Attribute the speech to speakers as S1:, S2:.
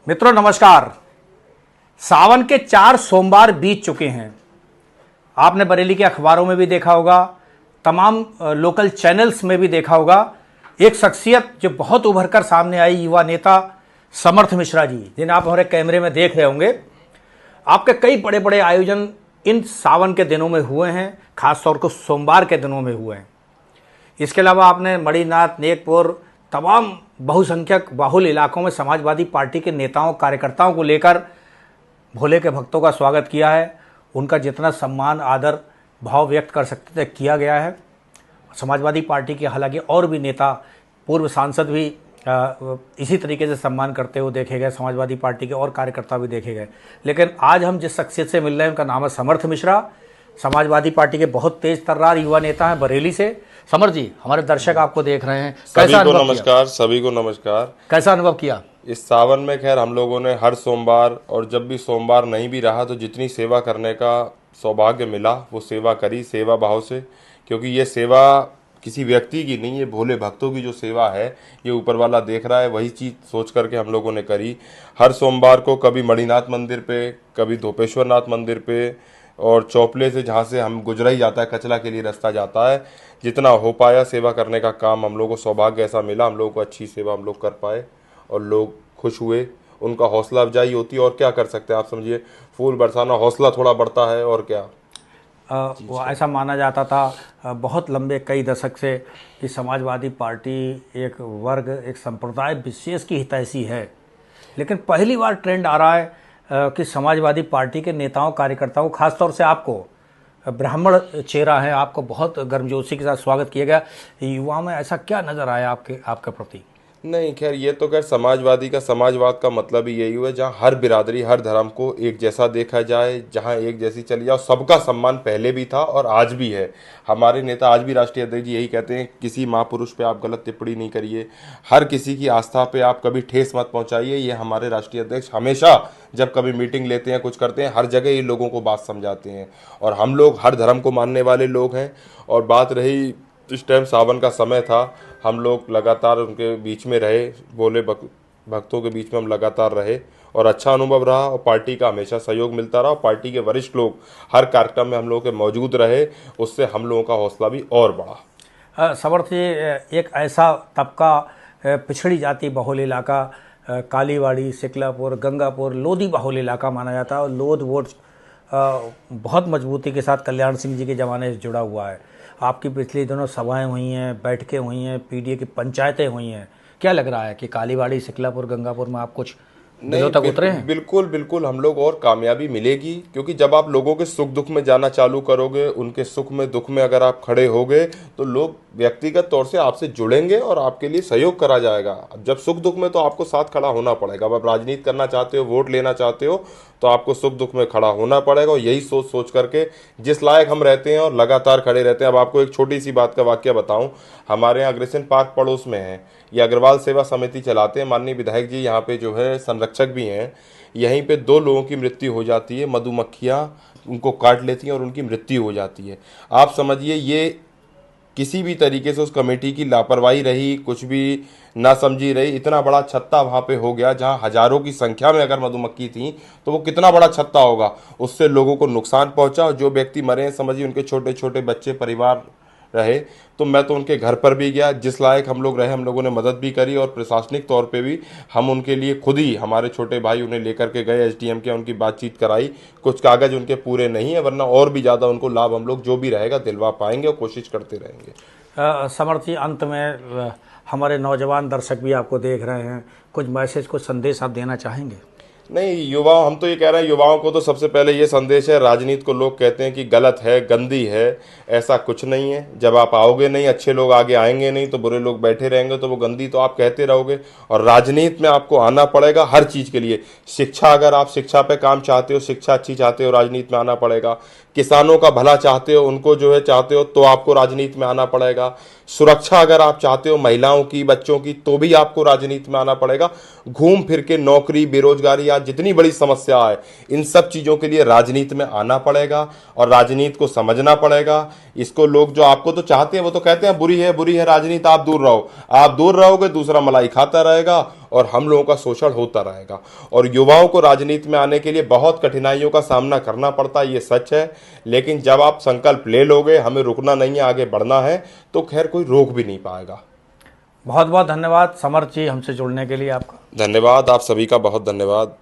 S1: मित्रों नमस्कार। सावन के 4 सोमवार बीत चुके हैं। आपने बरेली के अखबारों में भी देखा होगा, तमाम लोकल चैनल्स में भी देखा होगा। एक शख्सियत जो बहुत उभर कर सामने आई, युवा नेता समर्थ मिश्रा जी, जिन्हें आप हमारे कैमरे में देख रहे होंगे। आपके कई बड़े बड़े आयोजन इन सावन के दिनों में हुए हैं, खासतौर पर सोमवार के दिनों में हुए हैं। इसके अलावा आपने मणिनाथ, नेकपुर, तमाम बहुसंख्यक बाहुल इलाकों में समाजवादी पार्टी के नेताओं कार्यकर्ताओं को लेकर भोले के भक्तों का स्वागत किया है। उनका जितना सम्मान आदर भाव व्यक्त कर सकते थे किया गया है। समाजवादी पार्टी के हालांकि और भी नेता, पूर्व सांसद भी इसी तरीके से सम्मान करते हुए देखे गए। समाजवादी पार्टी के और कार्यकर्ता भी देखे गए। लेकिन आज हम जिस शख्सियत से मिल रहे हैं उनका नाम है समर्थ मिश्रा। समाजवादी पार्टी के बहुत तेज तर्रार युवा नेता हैं बरेली से। समर जी, हमारे दर्शक आपको देख रहे हैं, कैसा अनुभव
S2: नमस्कार सभी को नमस्कार।
S1: कैसा अनुभव किया
S2: इस सावन में? खैर, हम लोगों ने हर सोमवार, और जब भी सोमवार नहीं भी रहा तो जितनी सेवा करने का सौभाग्य मिला वो सेवा करी, सेवा भाव से। क्योंकि ये सेवा किसी व्यक्ति की नहीं, ये भोले भक्तों की जो सेवा है ये ऊपर वाला देख रहा है, वही चीज़ सोच करके हम लोगों ने करी। हर सोमवार को कभी मणिनाथ मंदिर पे, कभी धोपेश्वर नाथ मंदिर पे, और चौपले से जहाँ से हम गुजरा ही जाता है, कचला के लिए रास्ता जाता है, जितना हो पाया सेवा करने का काम हम लोगों को सौभाग्य ऐसा मिला। हम लोगों को अच्छी सेवा हम लोग कर पाए और लोग खुश हुए, उनका हौसला अफजाई होती है। और क्या कर सकते हैं आप, समझिए फूल बरसाना, हौसला थोड़ा बढ़ता है और क्या।
S1: वो ऐसा माना जाता था बहुत लंबे कई दशक से कि समाजवादी पार्टी एक वर्ग, एक संप्रदाय विशेष की हितैषी है। लेकिन पहली बार ट्रेंड आ रहा है कि समाजवादी पार्टी के नेताओं कार्यकर्ताओं, खासतौर से आपको, ब्राह्मण चेहरा है, आपको बहुत गर्मजोशी के साथ स्वागत किया गया। युवाओं में ऐसा क्या नज़र आया आपके प्रति?
S2: नहीं, खैर ये तो खैर समाजवाद का मतलब ही यही हुआ जहाँ हर बिरादरी, हर धर्म को एक जैसा देखा जाए, जहाँ एक जैसी चली जाए। सबका सम्मान पहले भी था और आज भी है। हमारे नेता आज भी राष्ट्रीय अध्यक्ष जी यही कहते हैं, किसी महापुरुष पे आप गलत टिप्पणी नहीं करिए, हर किसी की आस्था पे आप कभी ठेस मत पहुंचाइए। ये हमारे राष्ट्रीय अध्यक्ष हमेशा जब कभी मीटिंग लेते हैं, कुछ करते हैं, हर जगह ये लोगों को बात समझाते हैं। और हम लोग हर धर्म को मानने वाले लोग हैं। और बात रही, इस टाइम सावन का समय था, हम लोग लगातार उनके बीच में रहे, भोले भक्तों के बीच में हम लगातार रहे और अच्छा अनुभव रहा। और पार्टी का हमेशा सहयोग मिलता रहा। पार्टी के वरिष्ठ लोग हर कार्यक्रम में हम लोगों के मौजूद रहे, उससे हम लोगों का हौसला भी और बढ़ा।
S1: समर्थ जी, एक ऐसा तबका, पिछड़ी जाति बहुल इलाका, कालीवाड़ी, सिकलापुर, गंगापुर, लोधी बहुल इलाका माना जाता है। और लोध वोट बहुत मजबूती के साथ कल्याण सिंह जी के ज़माने से जुड़ा हुआ है। आपकी पिछले दिनों सभाएं हुई हैं, बैठकें हुई हैं, पीडीए की पंचायतें हुई हैं। क्या लग रहा है कि कालीवाड़ी, सिकलापुर, गंगापुर में आप कुछ दिनों तक उतरे हैं?
S2: बिल्कुल बिल्कुल, हम लोग और कामयाबी मिलेगी। क्योंकि जब आप लोगों के सुख दुख में जाना चालू करोगे, उनके सुख में दुख में अगर आप खड़े होगे तो लोग व्यक्तिगत तौर से आपसे जुड़ेंगे और आपके लिए सहयोग करा जाएगा। जब सुख दुख में तो आपको साथ खड़ा होना पड़ेगा। अब आप राजनीति करना चाहते हो, वोट लेना चाहते हो, तो आपको सुख दुख में खड़ा होना पड़ेगा। और यही सोच करके जिस लायक हम रहते हैं और लगातार खड़े रहते हैं। अब आपको एक छोटी सी बात का वाक्य बताऊं, हमारे यहाँ अग्रसेन पार्क पड़ोस में है, ये अग्रवाल सेवा समिति चलाते हैं। माननीय विधायक जी यहाँ पे जो है संरक्षक भी हैं। यहीं पे 2 लोगों की मृत्यु हो जाती है, मधुमक्खियाँ उनको काट लेती हैं और उनकी मृत्यु हो जाती है। आप समझिए ये किसी भी तरीके से उस कमेटी की लापरवाही रही, कुछ भी ना समझी रही, इतना बड़ा छत्ता वहाँ पे हो गया जहाँ हजारों की संख्या में अगर मधुमक्खी थी तो वो कितना बड़ा छत्ता होगा। उससे लोगों को नुकसान पहुँचा और जो व्यक्ति मरे हैं, समझिए उनके छोटे छोटे बच्चे, परिवार रहे। तो मैं तो उनके घर पर भी गया, जिस लायक हम लोग रहे हम लोगों ने मदद भी करी। और प्रशासनिक तौर पे भी हम उनके लिए खुद ही, हमारे छोटे भाई उन्हें लेकर के गए, एसडीएम के, उनकी बातचीत कराई। कुछ कागज उनके पूरे नहीं है, वरना और भी ज़्यादा उनको लाभ हम लोग जो भी रहेगा दिलवा पाएंगे और कोशिश करते रहेंगे।
S1: समर्थ जी, अंत में हमारे नौजवान दर्शक भी आपको देख रहे हैं, कुछ मैसेज, कुछ संदेश आप देना चाहेंगे?
S2: नहीं, युवाओं, हम तो ये कह रहे हैं, युवाओं को तो सबसे पहले ये संदेश है, राजनीति को लोग कहते हैं कि गलत है, गंदी है, ऐसा कुछ नहीं है। जब आप आओगे नहीं, अच्छे लोग आगे आएंगे नहीं, तो बुरे लोग बैठे रहेंगे, तो वो गंदी तो आप कहते रहोगे। और राजनीति में आपको आना पड़ेगा हर चीज़ के लिए। शिक्षा, अगर आप शिक्षा पे काम चाहते हो, शिक्षा अच्छी चाहते हो, राजनीति में आना पड़ेगा। किसानों का भला चाहते हो, उनको जो है चाहते हो, तो आपको राजनीति में आना पड़ेगा। सुरक्षा अगर आप चाहते हो महिलाओं की, बच्चों की, तो भी आपको राजनीति में आना पड़ेगा। घूम फिर के नौकरी, बेरोजगारी, आज जितनी बड़ी समस्या है, इन सब चीज़ों के लिए राजनीति में आना पड़ेगा और राजनीति को समझना पड़ेगा। इसको लोग जो आपको तो चाहते हैं वो तो कहते हैं बुरी है राजनीति, आप दूर रहो। आप दूर रहोगे, दूसरा मलाई खाता रहेगा और हम लोगों का शोषण होता रहेगा। और युवाओं को राजनीति में आने के लिए बहुत कठिनाइयों का सामना करना पड़ता है, ये सच है। लेकिन जब आप संकल्प ले लोगे हमें रुकना नहीं है, आगे बढ़ना है, तो खैर कोई रोक भी नहीं पाएगा।
S1: बहुत बहुत धन्यवाद समर्थ जी, हमसे जुड़ने के लिए आपका।
S2: धन्यवाद, आप सभी का बहुत धन्यवाद।